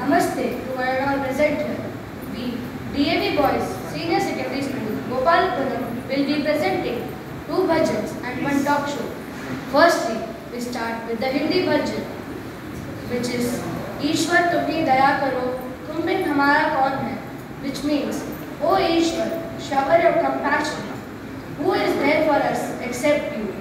Namaste to one and all present here. We, DAV Boys Senior Secondary School, Gopalpuram, will be presenting 2 bhajans and 1 talk show. Firstly, we start with the Hindi bhajan, which is Ishwar tumhi daya karo, tum bin hamara kaun hai, which means, O Ishwar, shower your compassion. Who is there for us except you?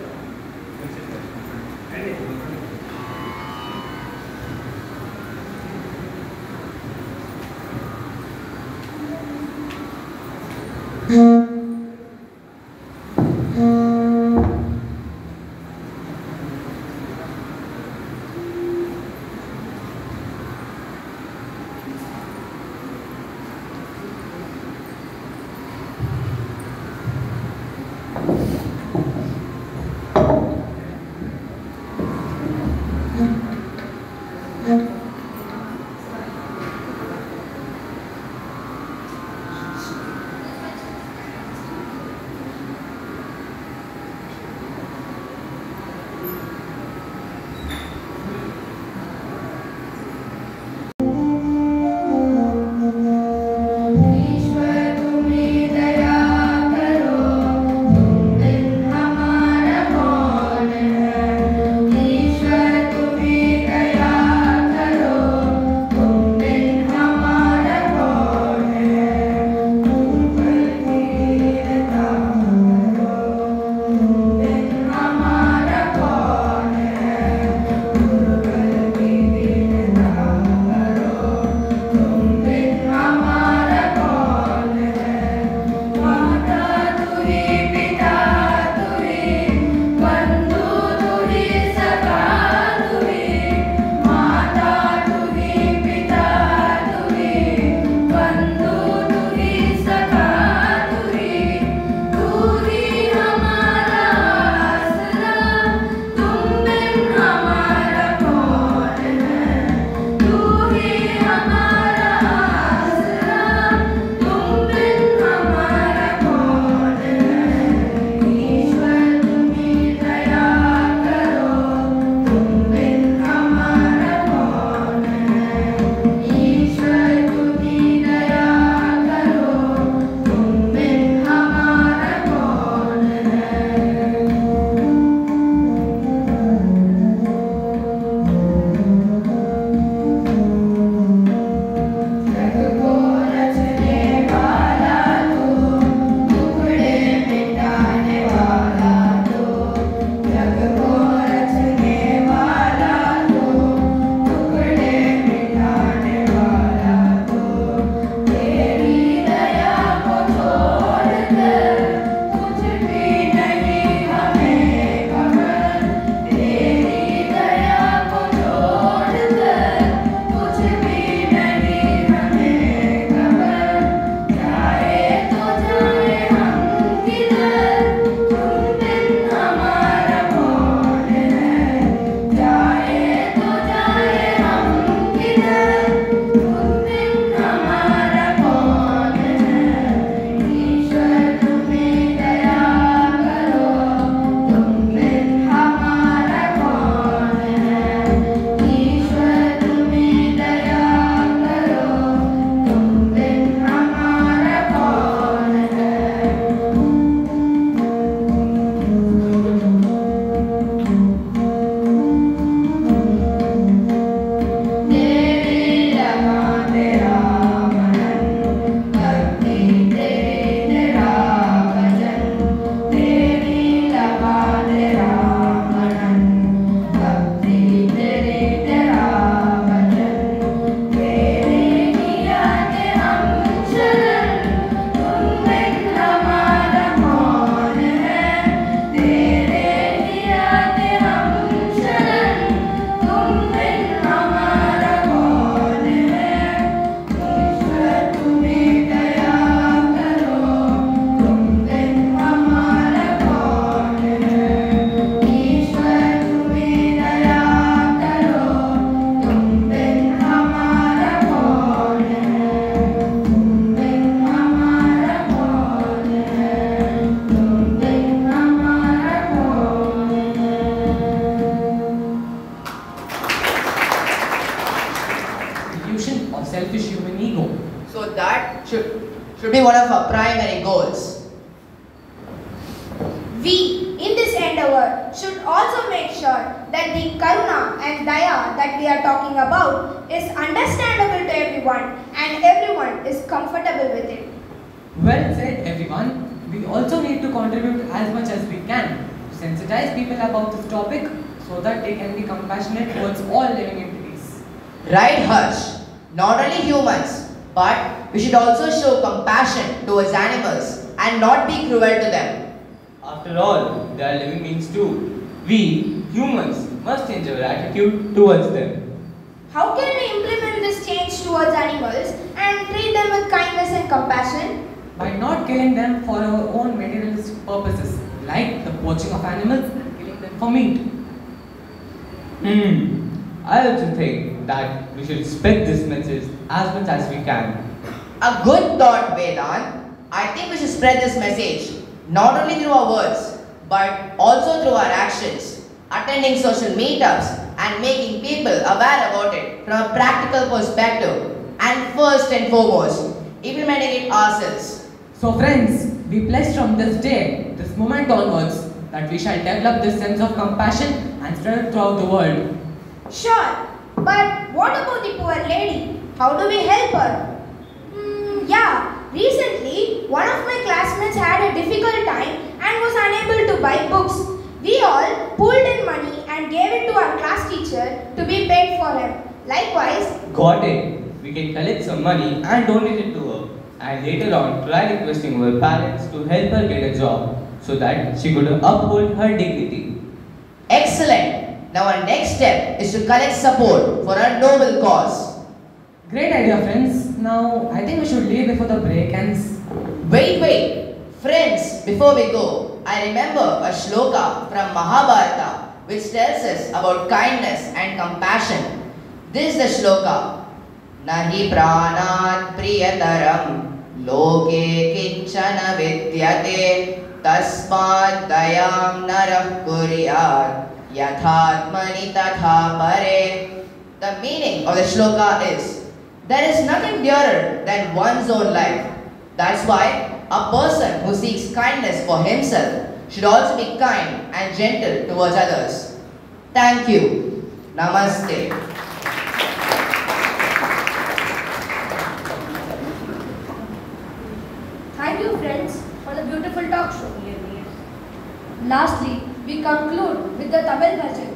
selfish human ego. So that should be one of our primary goals. We, in this endeavor, should also make sure that the karuna and daya that we are talking about is understandable to everyone and everyone is comfortable with it. Well said, everyone. We also need to contribute as much as we can to sensitize people about this topic so that they can be compassionate towards all living entities. Right, Harsh? Not only humans, but we should also show compassion towards animals and not be cruel to them. After all, they are living beings too. We, humans, must change our attitude towards them. How can we implement this change towards animals and treat them with kindness and compassion? By not killing them for our own materialistic purposes, like the poaching of animals and killing them for meat. I also think that we should spread this message as much as we can. A good thought, Vedant. I think we should spread this message not only through our words, but also through our actions, attending social meetups and making people aware about it from a practical perspective, and first and foremost, implementing it ourselves. So friends, be blessed from this day, this moment onwards, that we shall develop this sense of compassion and spread it throughout the world. Sure, but what about the poor lady? How do we help her? Yeah, recently one of my classmates had a difficult time and was unable to buy books. We all pulled in money and gave it to our class teacher to be paid for him. Likewise, Got it. We can collect some money and donate it to her. And later on, try requesting our parents to help her get a job so that she could uphold her dignity. Excellent! Now our next step is to collect support for our noble cause. Great idea, friends. Now, I think we should leave before the break ends. Wait! Friends, before we go, I remember a shloka from Mahabharata which tells us about kindness and compassion. This is the shloka. Nahi pranat priyataram loke kinchana vidyate tasmad dayam narah kuryat yathatmani tatha pare. The meaning of the shloka is, there is nothing dearer than one's own life. That's why a person who seeks kindness for himself should also be kind and gentle towards others. Thank you. Namaste. Thank you, friends, for the beautiful talk show. Lastly, we conclude with the Tamil Bhajan.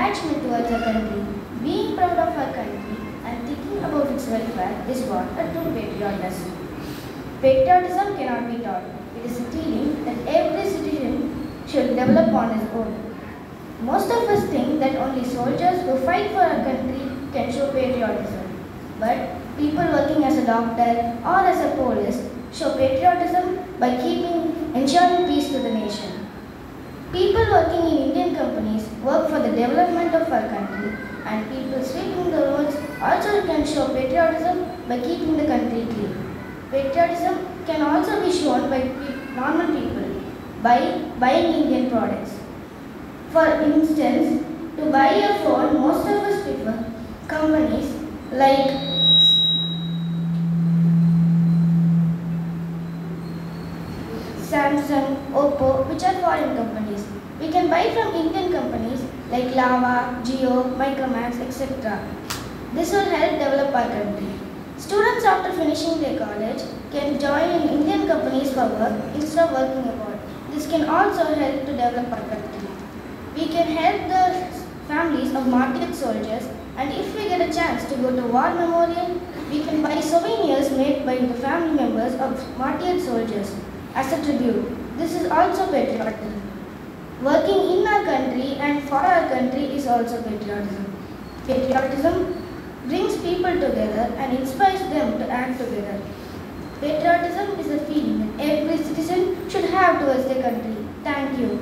attachment towards our country. Being proud of our country and thinking about its welfare is what a true patriot does. Patriotism cannot be taught. It is a feeling that every citizen should develop on his own. Most of us think that only soldiers who fight for our country can show patriotism. But people working as a doctor or as a police show patriotism by ensuring peace to the nation. People working in Indian companies work for the development of our country, and people sweeping the roads also can show patriotism by keeping the country clean. Patriotism can also be shown by normal people by buying Indian products. For instance, to buy a phone, most of us prefer companies like Samsung, Oppo, which are foreign companies. We can buy from Indian companies like Lava, Jio, Micromax, etc. This will help develop our country. Students after finishing their college can join in Indian companies for work instead of working abroad. This can also help to develop our country. We can help the families of martyred soldiers, and if we get a chance to go to war memorial, we can buy souvenirs made by the family members of martyred soldiers as a tribute. This is also patriotism. Working in our country and for our country is also patriotism. Patriotism brings people together and inspires them to act together. Patriotism is a feeling that every citizen should have towards their country. Thank you.